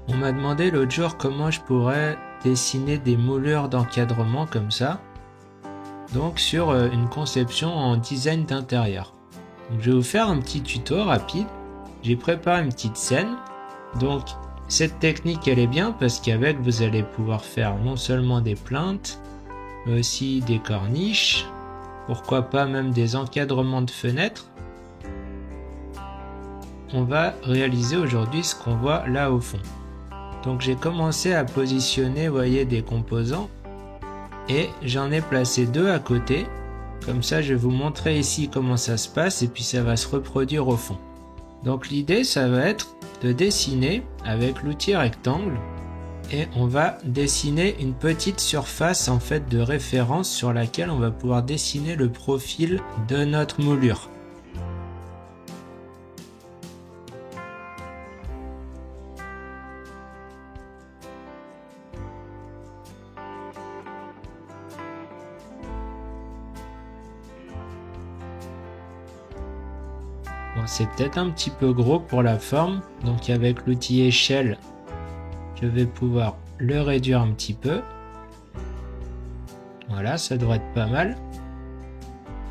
On m'a demandé l'autre jour comment je pourrais dessiner des moulures d'encadrement comme ça. Donc sur une conception en design d'intérieur. Donc je vais vous faire un petit tuto rapide. J'ai préparé une petite scène. Donc cette technique elle est bien parce qu'avec vous allez pouvoir faire non seulement des plinthes, mais aussi des corniches, pourquoi pas même des encadrements de fenêtres. On va réaliser aujourd'hui ce qu'on voit là au fond. Donc j'ai commencé à positionner, vous voyez, des composants et j'en ai placé deux à côté. Comme ça, je vais vous montrer ici comment ça se passe et puis ça va se reproduire au fond. Donc l'idée, ça va être de dessiner avec l'outil rectangle et on va dessiner une petite surface en fait de référence sur laquelle on va pouvoir dessiner le profil de notre moulure. Bon, c'est peut-être un petit peu gros pour la forme, donc avec l'outil échelle, je vais pouvoir le réduire un petit peu. Voilà, ça devrait être pas mal.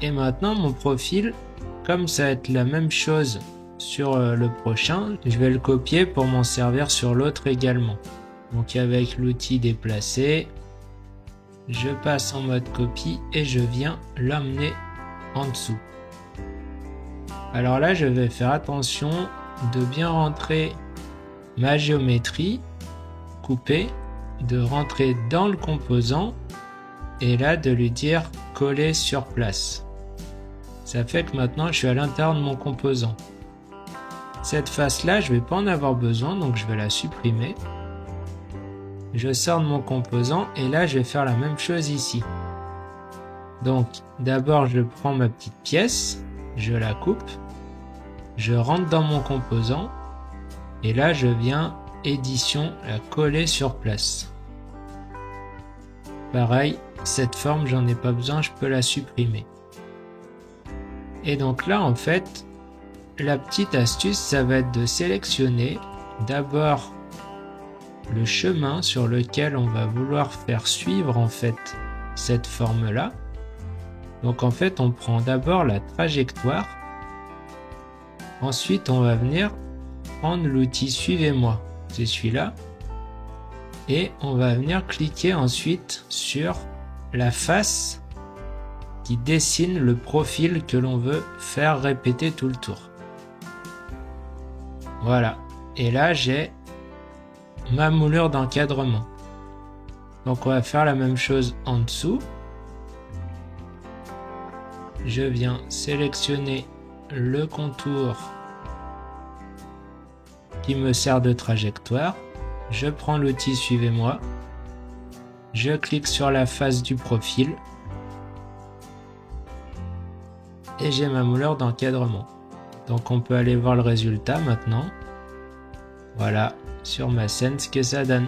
Et maintenant mon profil, comme ça va être la même chose sur le prochain, je vais le copier pour m'en servir sur l'autre également. Donc avec l'outil déplacer, je passe en mode copie et je viens l'amener en dessous. Alors là, je vais faire attention de bien rentrer ma géométrie, couper, de rentrer dans le composant et là de lui dire coller sur place. Ça fait que maintenant je suis à l'intérieur de mon composant. Cette face là, je ne vais pas en avoir besoin, donc je vais la supprimer. Je sors de mon composant et là je vais faire la même chose ici. Donc d'abord je prends ma petite pièce, je la coupe, je rentre dans mon composant et là je viens édition la coller sur place. Pareil, cette forme j'en ai pas besoin, je peux la supprimer. Et donc là en fait, la petite astuce ça va être de sélectionner d'abord le chemin sur lequel on va vouloir faire suivre en fait cette forme là. Donc en fait on prend d'abord la trajectoire, ensuite on va venir prendre l'outil suivez-moi, c'est celui-là, et on va venir cliquer ensuite sur la face qui dessine le profil que l'on veut faire répéter tout le tour. Voilà, et là j'ai ma moulure d'encadrement. Donc on va faire la même chose en dessous. Je viens sélectionner le contour qui me sert de trajectoire. Je prends l'outil suivez-moi. Je clique sur la face du profil. Et j'ai ma moulure d'encadrement. Donc on peut aller voir le résultat maintenant. Voilà, sur ma scène ce que ça donne.